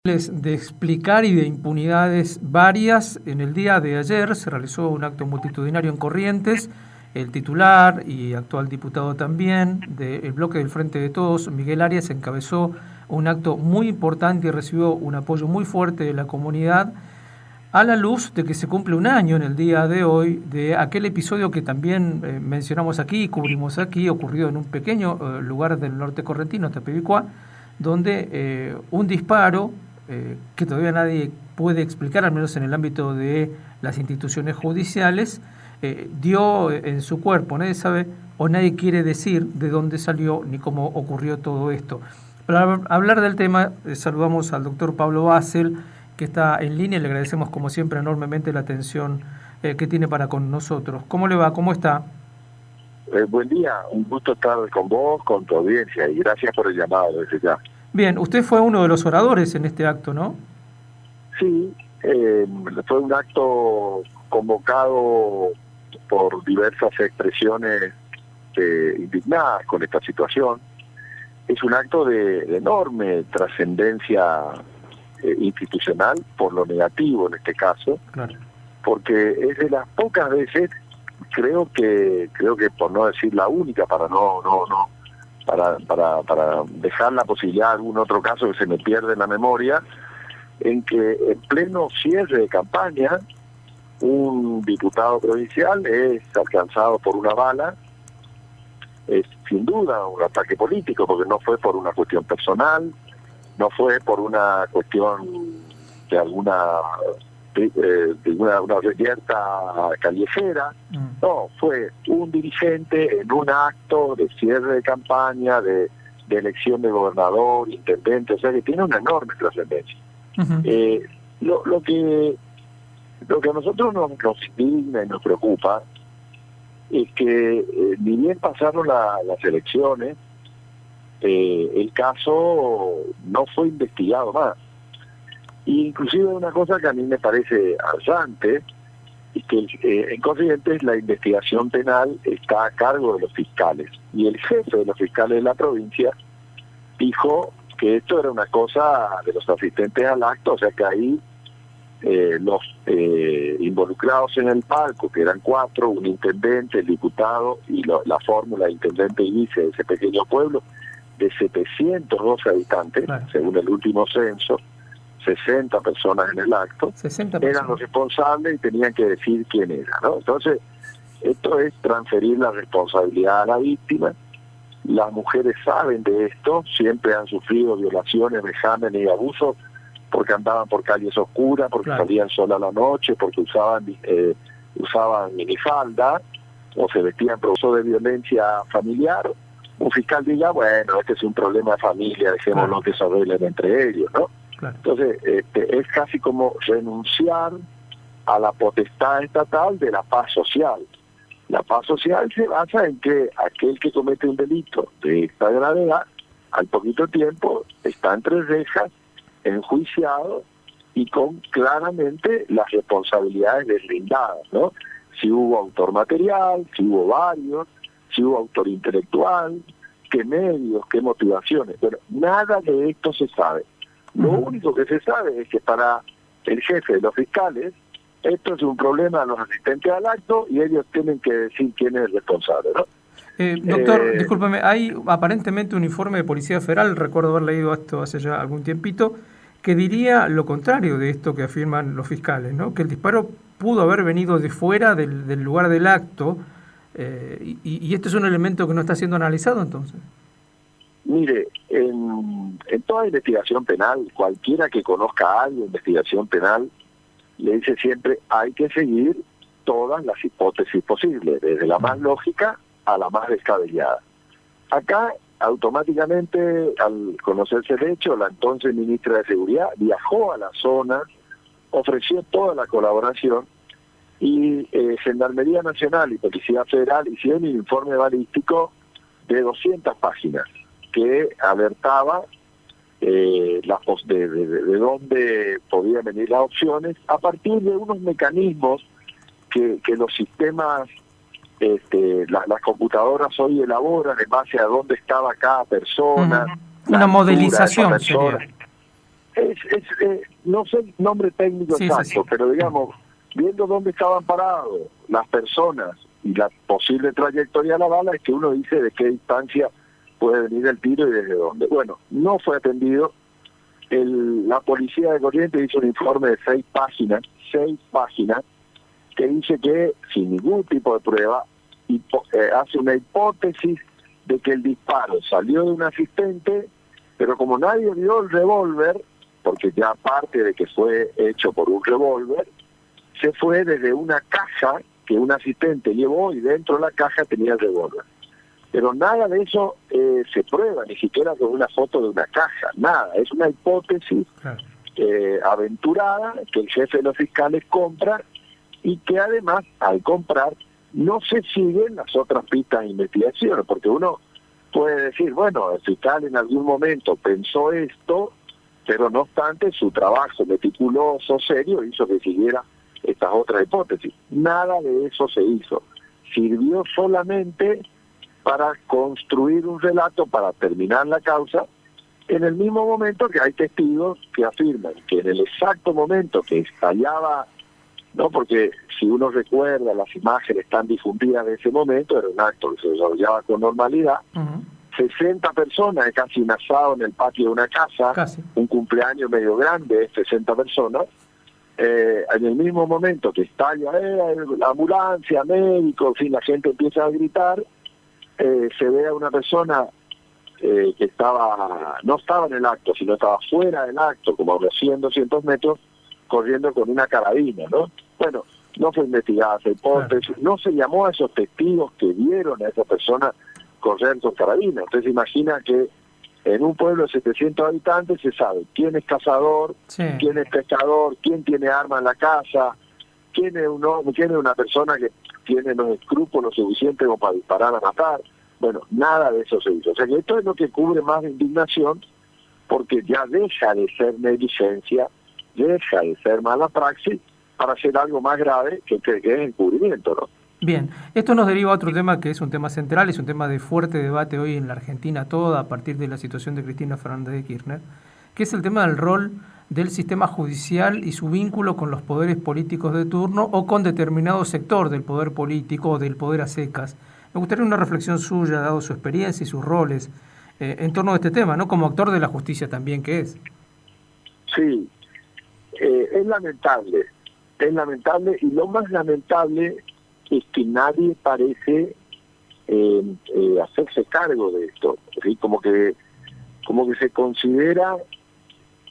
De explicar y de impunidades varias. En el día de ayer se realizó un acto multitudinario en Corrientes. El titular y actual diputado también del bloque del Frente de Todos, Miguel Arias, encabezó un acto muy importante y recibió un apoyo muy fuerte de la comunidad a la luz de que se cumple un año en el día de hoy de aquel episodio que también mencionamos aquí, cubrimos aquí, ocurrido en un pequeño lugar del norte correntino, Tepebicuá, donde un disparo que todavía nadie puede explicar, al menos en el ámbito de las instituciones judiciales, dio en su cuerpo. Nadie sabe o nadie quiere decir de dónde salió ni cómo ocurrió todo esto. Para hablar del tema, saludamos al doctor Pablo Basel, que está en línea. Le agradecemos como siempre enormemente la atención que tiene para con nosotros. ¿Cómo le va? ¿Cómo está? Buen día, un gusto estar con vos, con tu audiencia, y gracias por el llamado desde ya. Bien, usted fue uno de los oradores en este acto, ¿no? Sí, fue un acto convocado por diversas expresiones indignadas con esta situación. Es un acto de enorme trascendencia institucional, por lo negativo en este caso, Claro. Porque es de las pocas veces, creo que por no decir la única, para dejar la posibilidad de algún otro caso que se me pierde en la memoria, en que en pleno cierre de campaña un diputado provincial es alcanzado por una bala. Es sin duda un ataque político, porque no fue por una cuestión personal, no fue por una cuestión de una reyerta callejera. No, fue un dirigente en un acto de cierre de campaña, de elección de gobernador, intendente, o sea que tiene una enorme trascendencia. Uh-huh. Lo que a nosotros nos indigna y nos preocupa es que ni bien pasaron las elecciones, el caso no fue investigado más. Inclusive una cosa que a mí me parece aberrante es que en Corrientes la investigación penal está a cargo de los fiscales, y el jefe de los fiscales de la provincia dijo que esto era una cosa de los asistentes al acto, o sea que ahí los involucrados en el palco, que eran 4, un intendente, el diputado y la fórmula de intendente y vice de ese pequeño pueblo de 712 habitantes, claro, según el último censo, 60 personas en el acto, eran los responsables y tenían que decir quién era, ¿no? Entonces, esto es transferir la responsabilidad a la víctima. Las mujeres saben de esto, siempre han sufrido violaciones, vejámenes y abusos, porque andaban por calles oscuras, porque claro, salían sola a la noche, porque usaban minifalda, o se vestían producto de violencia familiar. Un fiscal diga, bueno, este es un problema de familia, dejémoslo que se arreglen entre ellos, ¿no? Claro. Entonces, es casi como renunciar a la potestad estatal de la paz social. La paz social se basa en que aquel que comete un delito de esta gravedad, al poquito tiempo, está entre rejas, enjuiciado y con claramente las responsabilidades deslindadas, ¿no? Si hubo autor material, si hubo varios, si hubo autor intelectual, qué medios, qué motivaciones. Pero nada de esto se sabe. Lo único que se sabe es que para el jefe de los fiscales esto es un problema de los asistentes al acto y ellos tienen que decir quién es el responsable, ¿no? Doctor, discúlpeme, hay aparentemente un informe de Policía Federal, recuerdo haber leído esto hace ya algún tiempito, que diría lo contrario de esto que afirman los fiscales, ¿no? Que el disparo pudo haber venido de fuera del lugar del acto, y este es un elemento que no está siendo analizado entonces. Mire, en toda investigación penal, cualquiera que conozca algo de investigación penal, le dice siempre hay que seguir todas las hipótesis posibles, desde la más lógica a la más descabellada. Acá, automáticamente, al conocerse el hecho, la entonces ministra de Seguridad viajó a la zona, ofreció toda la colaboración, y Gendarmería Nacional y Policía Federal hicieron un informe balístico de 200 páginas que alertaba de dónde podían venir las opciones a partir de unos mecanismos que los sistemas, las computadoras hoy elaboran en base a dónde estaba cada persona. Una modelización sería. no sé el nombre técnico exacto, pero digamos, viendo dónde estaban parados las personas y la posible trayectoria de la bala, es que uno dice de qué distancia puede venir el tiro y desde dónde. Bueno, no fue atendido. La policía de Corrientes hizo un informe de 6 páginas, que dice que sin ningún tipo de prueba hace una hipótesis de que el disparo salió de un asistente, pero como nadie vio el revólver, porque ya aparte de que fue hecho por un revólver, se fue desde una caja que un asistente llevó y dentro de la caja tenía el revólver. Pero nada de eso se prueba, ni siquiera con una foto de una caja, nada. Es una hipótesis aventurada que el jefe de los fiscales compra y que además, al comprar, no se siguen las otras pistas de investigación, porque uno puede decir, bueno, el fiscal en algún momento pensó esto, pero no obstante su trabajo meticuloso, serio, hizo que siguiera estas otras hipótesis. Nada de eso se hizo. Sirvió solamente para construir un relato, para terminar la causa, en el mismo momento que hay testigos que afirman que en el exacto momento que estallaba, no, porque si uno recuerda, las imágenes están difundidas de ese momento, era un acto que se desarrollaba con normalidad, 60 personas, casi un asado en el patio de una casa, un cumpleaños medio grande, 60 personas, en el mismo momento que estalla la ambulancia, médico, en fin, la gente empieza a gritar, se ve a una persona que no estaba en el acto, sino estaba fuera del acto, como a unos 100, 200 metros, corriendo con una carabina, ¿no? Bueno, no fue investigada esa hipótesis, no se llamó a esos testigos que vieron a esa persona correr con carabina. Usted se imagina que en un pueblo de 700 habitantes se sabe quién es cazador, quién es pescador, quién tiene arma en la casa, quién es una persona que tiene los escrúpulos suficientes como para disparar a matar. Bueno, nada de eso se hizo. O sea que esto es lo que cubre más de indignación, porque ya deja de ser negligencia, deja de ser mala praxis, para hacer algo más grave que es encubrimiento, ¿no? Bien, esto nos deriva a otro tema que es un tema central, es un tema de fuerte debate hoy en la Argentina toda a partir de la situación de Cristina Fernández de Kirchner, que es el tema del rol del sistema judicial y su vínculo con los poderes políticos de turno o con determinado sector del poder político o del poder a secas. Me gustaría una reflexión suya, dado su experiencia y sus roles, en torno a este tema, ¿no? Como actor de la justicia también que es. Sí, es lamentable y lo más lamentable es que nadie parece hacerse cargo de esto, ¿sí? Como que se considera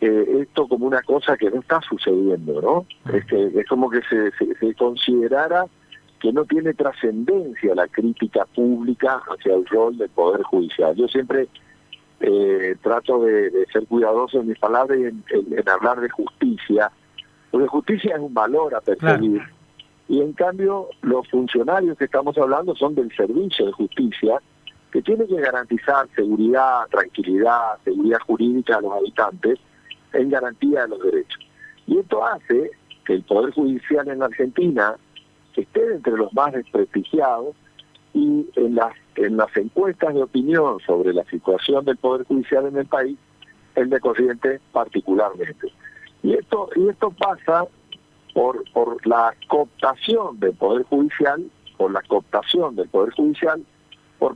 esto como una cosa que no está sucediendo, ¿no? Es como que se considerara que no tiene trascendencia la crítica pública hacia el rol del Poder Judicial. Yo siempre trato de ser cuidadoso en mis palabras y en hablar de justicia, porque justicia es un valor a perseguir. Claro. Y en cambio, los funcionarios que estamos hablando son del servicio de justicia, que tiene que garantizar seguridad, tranquilidad, seguridad jurídica a los habitantes en garantía de los derechos. Y esto hace que el Poder Judicial en la Argentina esté entre los más desprestigiados, y en las encuestas de opinión sobre la situación del Poder Judicial en el país, el de Corrientes particularmente. Y esto pasa por la cooptación del Poder Judicial, por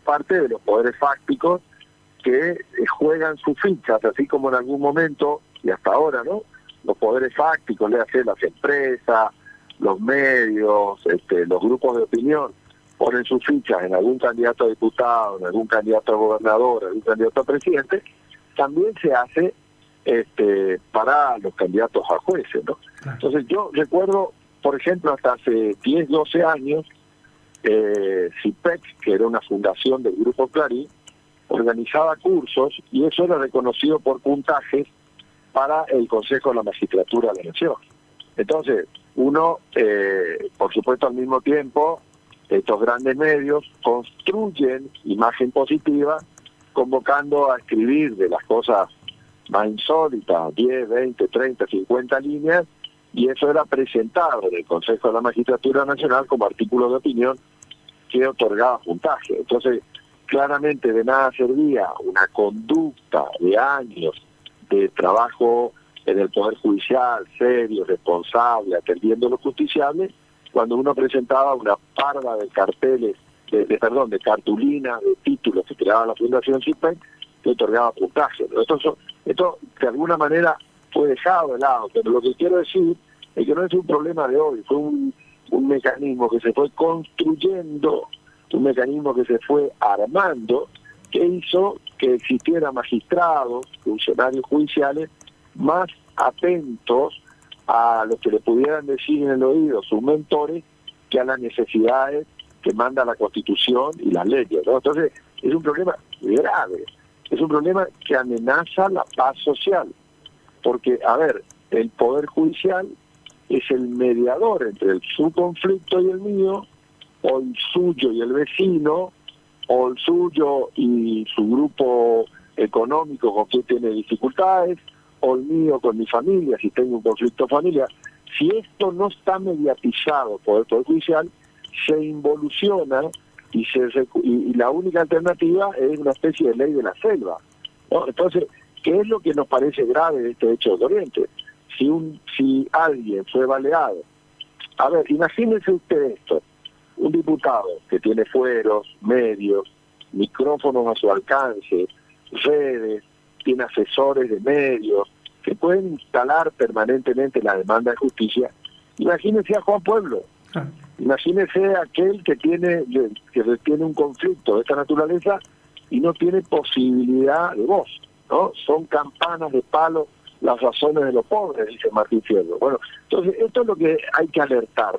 parte de los poderes fácticos que juegan sus fichas, así como en algún momento, y hasta ahora, ¿no? Los poderes fácticos, le hacen las empresas, los medios, los grupos de opinión, ponen sus fichas en algún candidato a diputado, en algún candidato a gobernador, en algún candidato a presidente, también se hace para los candidatos a jueces, ¿no? Entonces yo recuerdo, por ejemplo, hasta hace 10, 12 años, CIPEC, que era una fundación del Grupo Clarín, organizaba cursos y eso era reconocido por puntajes para el Consejo de la Magistratura de la Nación. Entonces, uno, por supuesto, al mismo tiempo, estos grandes medios construyen imagen positiva, convocando a escribir de las cosas más insólitas, 10, 20, 30, 50 líneas, y eso era presentado en el Consejo de la Magistratura Nacional como artículo de opinión que otorgaba puntaje. Entonces, claramente de nada servía una conducta de años de trabajo en el Poder Judicial, serio, responsable, atendiendo lo justiciable, cuando uno presentaba una parva de carteles, de cartulinas, de títulos que creaba la Fundación CISPEN, que otorgaba puntaje, ¿no? Esto de alguna manera fue dejado de lado, pero lo que quiero decir es que no es un problema de hoy, fue un mecanismo que se fue construyendo, un mecanismo que se fue armando, que hizo que existieran magistrados, funcionarios judiciales, más atentos a lo que le pudieran decir en el oído sus mentores que a las necesidades que manda la Constitución y las leyes, ¿no? Entonces, es un problema grave, es un problema que amenaza la paz social, porque, a ver, el Poder Judicial es el mediador entre su conflicto y el mío, o el suyo y el vecino, o el suyo y su grupo económico con quien tiene dificultades, o el mío con mi familia, si tengo un conflicto familiar. Si esto no está mediatizado por el Poder Judicial, se involuciona y la única alternativa es una especie de ley de la selva, ¿no? Entonces, ¿qué es lo que nos parece grave de este hecho de Corrientes? Si alguien fue baleado, a ver, imagínense usted esto, un diputado que tiene fueros, medios, micrófonos a su alcance, redes, tiene asesores de medios, que pueden instalar permanentemente la demanda de justicia. Imagínense a Juan Pueblo, imagínense a aquel que tiene un conflicto de esta naturaleza y no tiene posibilidad de voz, ¿no? Son campanas de palo las razones de los pobres, dice Martín Fierro. Bueno, entonces esto es lo que hay que alertar.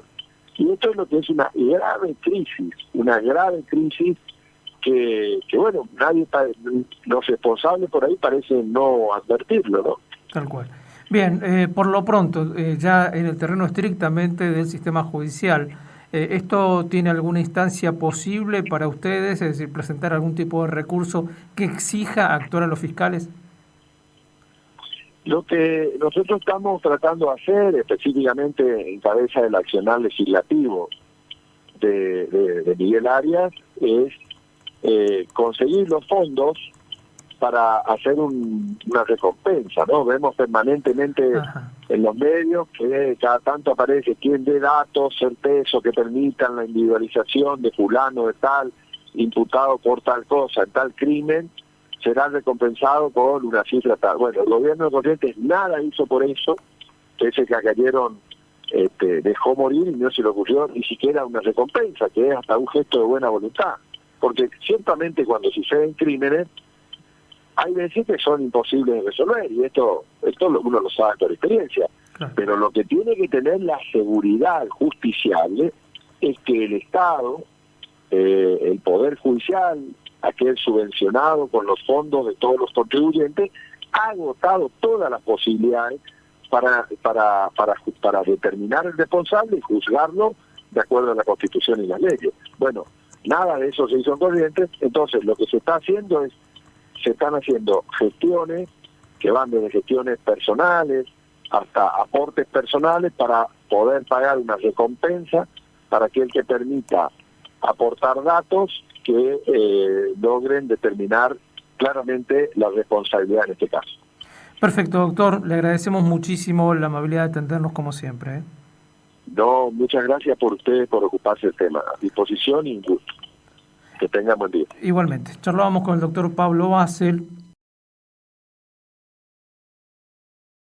Y esto es lo que es una grave crisis que bueno, los responsables por ahí parecen no advertirlo, ¿no? Tal cual. Bien, por lo pronto, ya en el terreno estrictamente del sistema judicial, ¿esto tiene alguna instancia posible para ustedes, es decir, presentar algún tipo de recurso que exija actuar a los fiscales? Lo que nosotros estamos tratando de hacer, específicamente en cabeza del accionar legislativo de Miguel Arias, es conseguir los fondos para hacer una recompensa, ¿no? Vemos permanentemente en los medios que cada tanto aparece quien dé datos certeros que permitan la individualización de fulano de tal, imputado por tal cosa, en tal crimen, será recompensado con una cifra tal. Bueno, el gobierno de Corrientes nada hizo por eso, ese que cayeron dejó morir y no se le ocurrió ni siquiera una recompensa, que es hasta un gesto de buena voluntad. Porque ciertamente cuando suceden crímenes, hay veces que son imposibles de resolver, y esto uno lo sabe por experiencia. Claro. Pero lo que tiene que tener la seguridad justiciable es que el Estado, el Poder Judicial, aquel subvencionado con los fondos de todos los contribuyentes, ha agotado todas las posibilidades para determinar el responsable y juzgarlo de acuerdo a la Constitución y las leyes. Bueno, nada de eso se hizo en Corrientes. Entonces lo que se están haciendo gestiones que van desde gestiones personales hasta aportes personales para poder pagar una recompensa para aquel que permita aportar datos que logren determinar claramente la responsabilidad en este caso. Perfecto, doctor. Le agradecemos muchísimo la amabilidad de atendernos como siempre. No, muchas gracias por ustedes por ocuparse del tema. A disposición y un gusto. Que tengan buen día. Igualmente. Charlábamos con el doctor Pablo Basel,